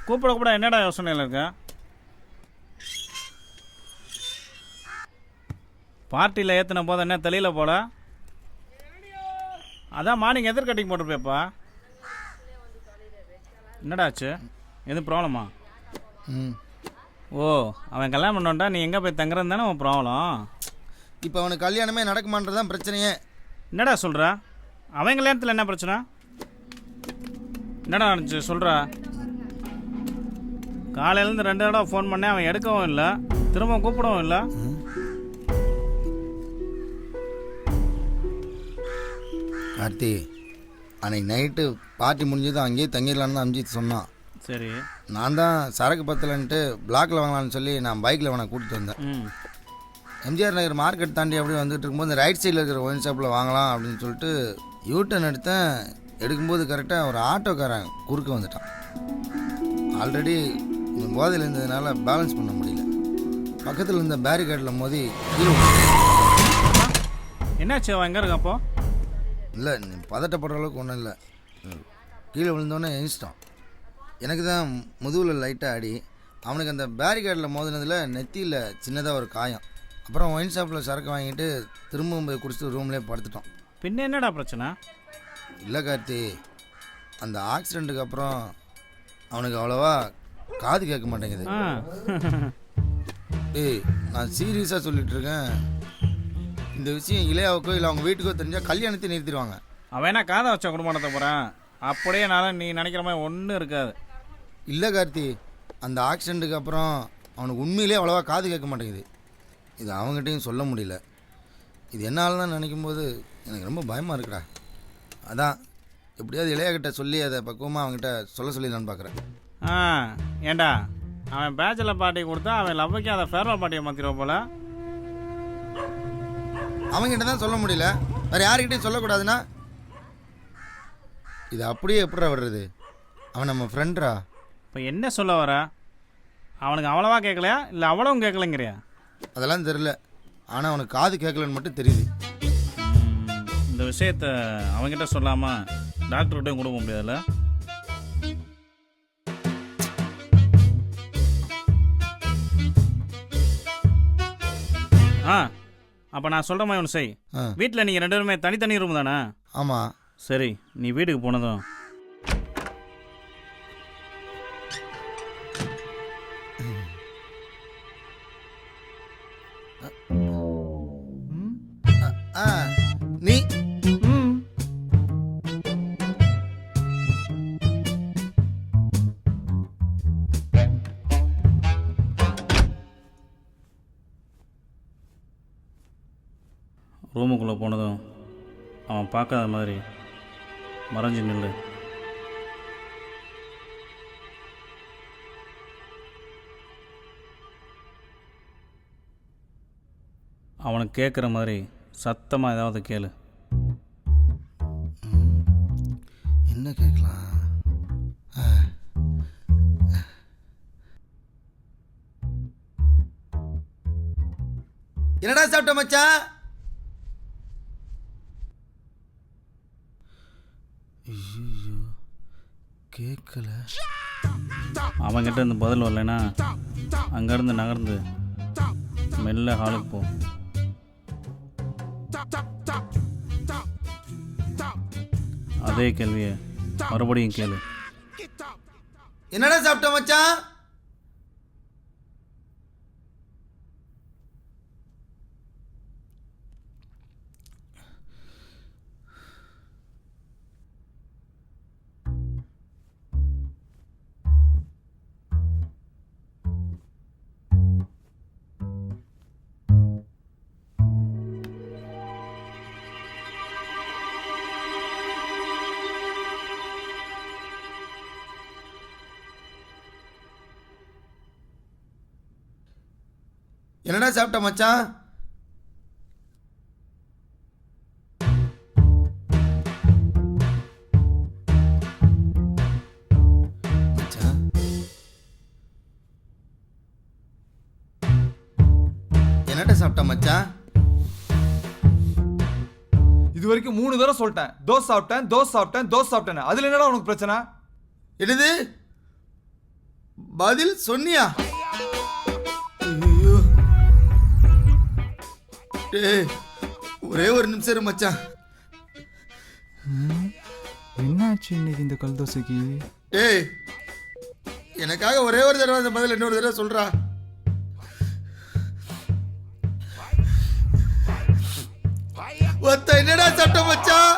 கூப்பிட என்னடா யோசனையில் இருக்க? பார்ட்டியில் ஏற்றின போது என்ன தெளியல போல. அதான் மார்னிங் எதிர் கட்டிங் போட்டிருப்பேப்பா. என்னடாச்சு? எதுவும் ப்ராப்ளமா? ஓ, அவன் கல்யாணம் பண்ணோன்டா நீ எங்கே போய் தங்குறது தானே அவன் ப்ராப்ளம். இப்போ அவனுக்கு கல்யாணமே நடக்குமான்றதான் பிரச்சனையே. என்னடா சொல்கிற? அவன் கல்யாணத்தில் என்ன பிரச்சனை? என்னடா நடந்துச்சு சொல்கிறா? காலையிலேருந்து 2 தடவை ஃபோன் பண்ணேன், அவன் எடுக்கவும் இல்லை, திரும்ப கூப்பிடவும் இல்லை. கார்த்தி, அன்னைக்கு நைட்டு பார்ட்டி முடிஞ்சதும் அங்கேயே தங்கிடலான்னு தான் அம்ஜித் சொன்னான். சரி, நான் தான் சரக்கு பத்தலன்ட்டு பிளாக்கில் வாங்கலான்னு சொல்லி நான் பைக்கில் அவனை கூட்டிகிட்டு வந்தேன். எம்ஜிஆர் நகர் மார்க்கெட் தாண்டி அப்படியே வந்துட்டு இருக்கும்போது இந்த ரைட் சைடில் இருக்கிற ஒயின் ஷாப்பில் வாங்கலாம் அப்படின்னு சொல்லிட்டு யூட்டர்ன் எடுத்தேன். எடுக்கும்போது கரெக்டாக ஒரு ஆட்டோக்காரன் குறுக்க வந்துட்டான். ஆல்ரெடி போதையில் இருந்ததுனால பேலன்ஸ் பண்ண முடியல. பக்கத்தில் இருந்த பேரிகேடில் மோதி கீழே. என்னாச்சு? அவன் எங்கே இருக்க அப்போ? இல்லை, நீ பதட்டப்படுற அளவுக்கு ஒன்றும் இல்லை. கீழே விழுந்தோடனே எழுந்துட்டான். எனக்கு தான் முதுகில் லைட்டாக அடி. அவனுக்கு அந்த பேரிகேடில் மோதினதில் நெத்தியில் சின்னதாக ஒரு காயம். அப்புறம் ஒயின் ஷாப்பில் சரக்கு வாங்கிட்டு திரும்பவும் போய் குடிச்சிட்டு ரூம்லேயே படுத்துட்டோம். பின்ன என்னடா பிரச்சனை? இல்லை கார்த்தி, அந்த ஆக்சிடெண்ட்டுக்கு அப்புறம் அவனுக்கு அவ்வளோவா காது கேட்க மாட்டேங்குது. ஏய், நான் சீரியஸாக சொல்லிகிட்ருக்கேன். இந்த விஷயம் இளையாவுக்கோ இல்லை அவங்க வீட்டுக்கோ தெரிஞ்சால் கல்யாணத்தை நிறுத்திடுவாங்க. அவன் என்ன காதை வச்ச குடும்பத்தை போகிறான்? அப்படியே நான் நீ நினைக்கிற மாதிரி ஒன்றும் இருக்காது. இல்லை கார்த்தி, அந்த ஆக்சிடெண்ட்டுக்கு அப்புறம் அவனுக்கு உண்மையிலே அவ்வளோவா காது கேட்க மாட்டேங்குது. இது அவங்ககிட்டையும் சொல்ல முடியல. இது என்னால் தான் நினைக்கும் போது எனக்கு ரொம்ப பயமாக இருக்குடா. அதான் எப்படியாவது இளையகிட்ட சொல்லி அதை பக்குவமாக அவங்ககிட்ட சொல்லிடலான்னு பார்க்குறேன். ஏண்டா அவன் பேச்சுலர் பார்ட்டி கொடுத்தா அவன் லவ்வுக்கு அதை ஃபேர்வெல் பார்ட்டியை மாற்றிடுவோம் போல. அவங்ககிட்ட தான் சொல்ல முடியல, வேறு யாருக்கிட்டையும் சொல்லக்கூடாதுன்னா இது அப்படியே எப்படா விடுறது? அவன் நம்ம ஃப்ரெண்ட்ரா. இப்போ என்ன சொல்ல வர? அவனுக்கு அவ்வளவா கேட்கலையா இல்லை அவ்வளவும் கேட்கலைங்கிறியா? அதெல்லாம் தெரில, ஆனால் அவனுக்கு காது கேட்கலன்னு மட்டும் தெரியுது. இந்த விஷயத்த அவங்ககிட்ட சொல்லாமல் டாக்டர்கிட்டையும் கொடுக்க முடியாதுல்ல? அப்போ நான் சொல்கிற மாதிரி ஒன்று செய். வீட்டில் நீங்கள் 2 பேருமே தனித்தனி ரூம் தானே? ஆமாம். சரி, நீ வீட்டுக்கு போனதும் நீ ரூமுக்குள்ளே போனதும் அவன் பார்க்காத மாதிரி மறைஞ்சு நில்லு. அவனுக்கு கேட்குற மாதிரி சத்தமாக ஏதாவது கேளு. என்ன கேட்கலாம்? என்னடா சாப்பிட்ட மச்சான்? ஐயோ, கேட்கல. அவன்கிட்ட இருந்து பதில் வரலைன்னா அங்கேருந்து நகர்ந்து மெல்ல ஹாலுக்கு போ. அதே கேள்வியை மறுபடியும் கேளு. என்னடா சாப்பிட்ட மச்சான்? என்னடா சாப்பிட்ட மச்சான்? மச்சான், என்னடா சாப்பிட்ட மச்சான்? இது வரைக்கும் 3 தடவை சொல்லிட்டேன், தோசை சாப்பிட்டேன். அதுல என்னடா உனக்கு பிரச்சனை? என்னது? பதில் சொன்னியா? ஐயோ டேய், ஒரே ஒரு நிமிஷம் இரு மச்சான். என்னாச்சு இன்னைக்கு இந்த கல் தோசைக்கு? டேய், எனக்காக ஒரே ஒரு தடவை அந்த பதில் இன்னொரு தடவை சொல்றா. ஒத்த என்னடா சட்டம் மச்சான்?